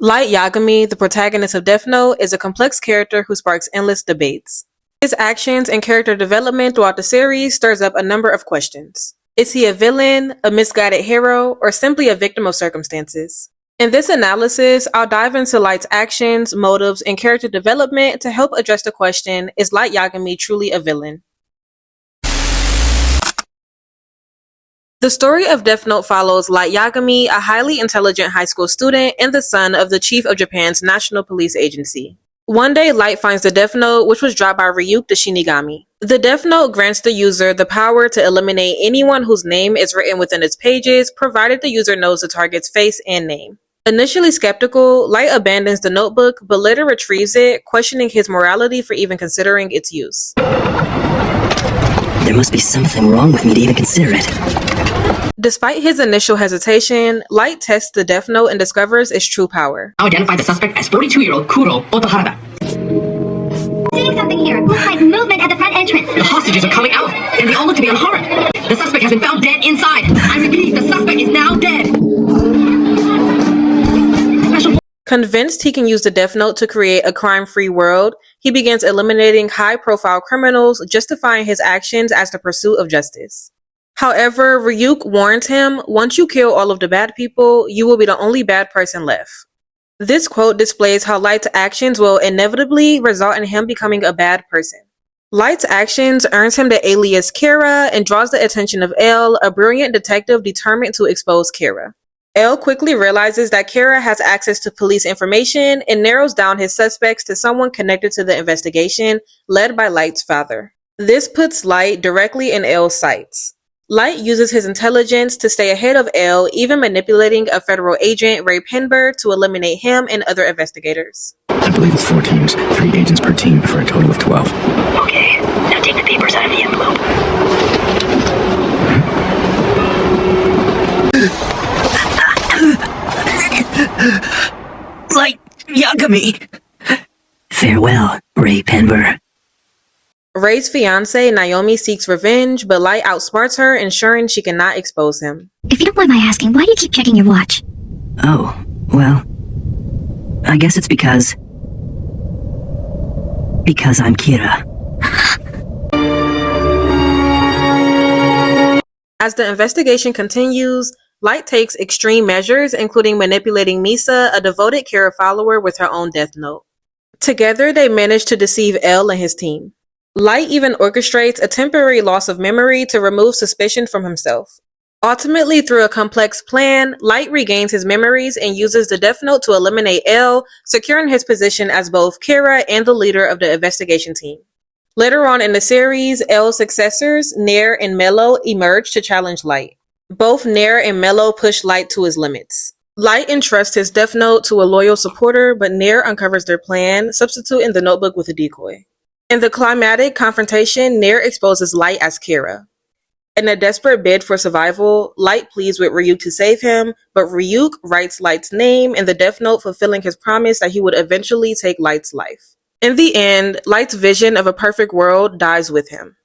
Light Yagami, the protagonist of Death Note, is a complex character who sparks endless debates. His actions and character development throughout the series stirs up a number of questions. Is he a villain, a misguided hero, or simply a victim of circumstances? In this analysis, I'll dive into Light's actions, motives, and character development to help address the question, is Light Yagami truly a villain? The story of Death Note follows Light Yagami, a highly intelligent high school student and the son of the chief of Japan's National Police Agency. One day, Light finds the Death Note, which was dropped by Ryuk the Shinigami. The Death Note grants the user the power to eliminate anyone whose name is written within its pages, provided the user knows the target's face and name. Initially skeptical, Light abandons the notebook, but later retrieves it, questioning his morality for even considering its use. There must be something wrong with me to even consider it. Despite his initial hesitation, Light tests the Death Note and discovers its true power. I'll identify the suspect as 42-year-old Kuro Otohara. Seeing something here. Looks like movement at the front entrance. The hostages are coming out, and they all look to be unharmed. The suspect has been found dead inside. I repeat, the suspect is now dead. Convinced he can use the Death Note to create a crime-free world, he begins eliminating high-profile criminals, justifying his actions as the pursuit of justice. However, Ryuk warns him, once you kill all of the bad people, you will be the only bad person left. This quote displays how Light's actions will inevitably result in him becoming a bad person. Light's actions earns him the alias Kira and draws the attention of L, a brilliant detective determined to expose Kira. L quickly realizes that Kira has access to police information and narrows down his suspects to someone connected to the investigation, led by Light's father. This puts Light directly in L's sights. Light uses his intelligence to stay ahead of L, even manipulating a federal agent, Ray Penber, to eliminate him and other investigators. I believe it's 4 teams, 3 agents per team for a total of 12. Okay, now take the papers out of the envelope. Light Yagami! Farewell, Ray Penber. Ray's fiancée, Naomi, seeks revenge, but Light outsmarts her, ensuring she cannot expose him. If you don't mind my asking, why do you keep checking your watch? Oh, well, I guess it's because I'm Kira. As the investigation continues, Light takes extreme measures, including manipulating Misa, a devoted Kira follower, with her own Death Note. Together, they manage to deceive L and his team. Light even orchestrates a temporary loss of memory to remove suspicion from himself. Ultimately, through a complex plan, Light regains his memories and uses the Death Note to eliminate L, securing his position as both Kira and the leader of the investigation team. Later on in the series, L's successors, Nair and Mello, emerge to challenge Light. Both Nair and Mello push Light to his limits. Light entrusts his Death Note to a loyal supporter, but Nair uncovers their plan, substituting the notebook with a decoy. In the climatic confrontation, Nair exposes Light as Kira. In a desperate bid for survival, Light pleads with Ryuk to save him, but Ryuk writes Light's name in the Death Note, fulfilling his promise that he would eventually take Light's life. In the end, Light's vision of a perfect world dies with him.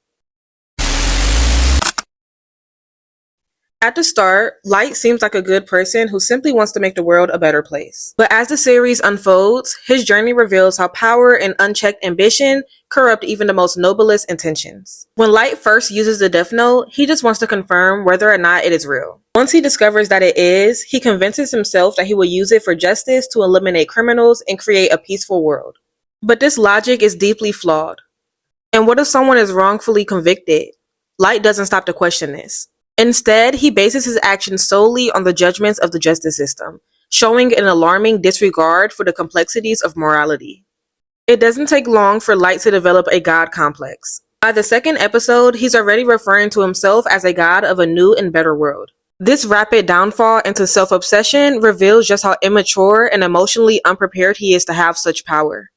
At the start, Light seems like a good person who simply wants to make the world a better place. But as the series unfolds, his journey reveals how power and unchecked ambition corrupt even the most noblest intentions. When Light first uses the Death Note, he just wants to confirm whether or not it is real. Once he discovers that it is, he convinces himself that he will use it for justice to eliminate criminals and create a peaceful world. But this logic is deeply flawed. And what if someone is wrongfully convicted? Light doesn't stop to question this. Instead, he bases his actions solely on the judgments of the justice system, showing an alarming disregard for the complexities of morality. It doesn't take long for Light to develop a god complex. By the second episode, he's already referring to himself as a god of a new and better world. This rapid downfall into self-obsession reveals just how immature and emotionally unprepared he is to have such power.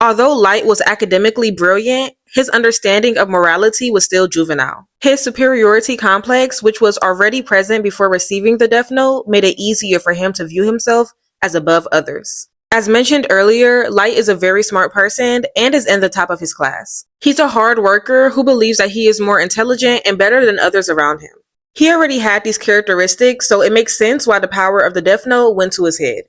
Although Light was academically brilliant, his understanding of morality was still juvenile. His superiority complex, which was already present before receiving the Death Note, made it easier for him to view himself as above others. As mentioned earlier, Light is a very smart person and is in the top of his class. He's a hard worker who believes that he is more intelligent and better than others around him. He already had these characteristics, so it makes sense why the power of the Death Note went to his head.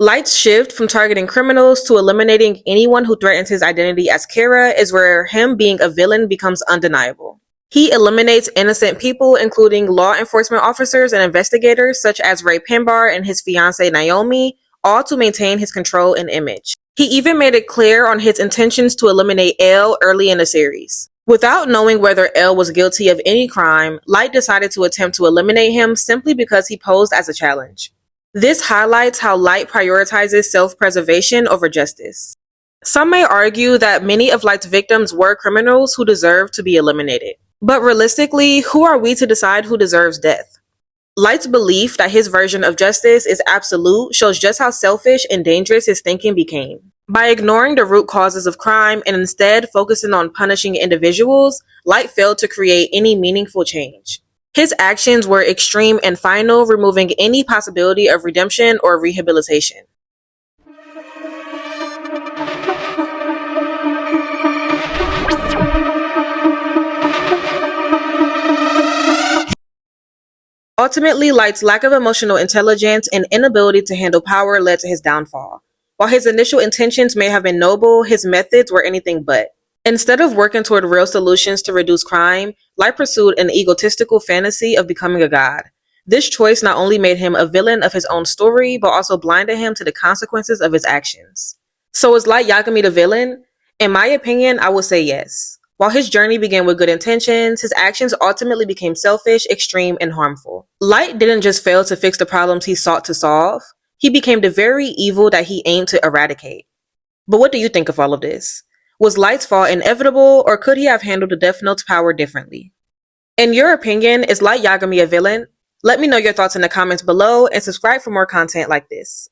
Light's shift from targeting criminals to eliminating anyone who threatens his identity as Kara is where him being a villain becomes undeniable. He eliminates innocent people, including law enforcement officers and investigators such as Ray Pinbar and his fiancée Naomi, all to maintain his control and image. He even made it clear on his intentions to eliminate Elle early in the series. Without knowing whether Elle was guilty of any crime, Light decided to attempt to eliminate him simply because he posed as a challenge. This highlights how Light prioritizes self-preservation over justice. Some may argue that many of Light's victims were criminals who deserve to be eliminated. But realistically, who are we to decide who deserves death? Light's belief that his version of justice is absolute shows just how selfish and dangerous his thinking became. By ignoring the root causes of crime and instead focusing on punishing individuals, Light failed to create any meaningful change. His actions were extreme and final, removing any possibility of redemption or rehabilitation. Ultimately, Light's lack of emotional intelligence and inability to handle power led to his downfall. While his initial intentions may have been noble, his methods were anything but. Instead of working toward real solutions to reduce crime, Light pursued an egotistical fantasy of becoming a god. This choice not only made him a villain of his own story, but also blinded him to the consequences of his actions. So is Light Yagami the villain? In my opinion, I would say yes. While his journey began with good intentions, his actions ultimately became selfish, extreme, and harmful. Light didn't just fail to fix the problems he sought to solve, he became the very evil that he aimed to eradicate. But what do you think of all of this? Was Light's fall inevitable, or could he have handled the Death Note's power differently? In your opinion, is Light Yagami a villain? Let me know your thoughts in the comments below and subscribe for more content like this.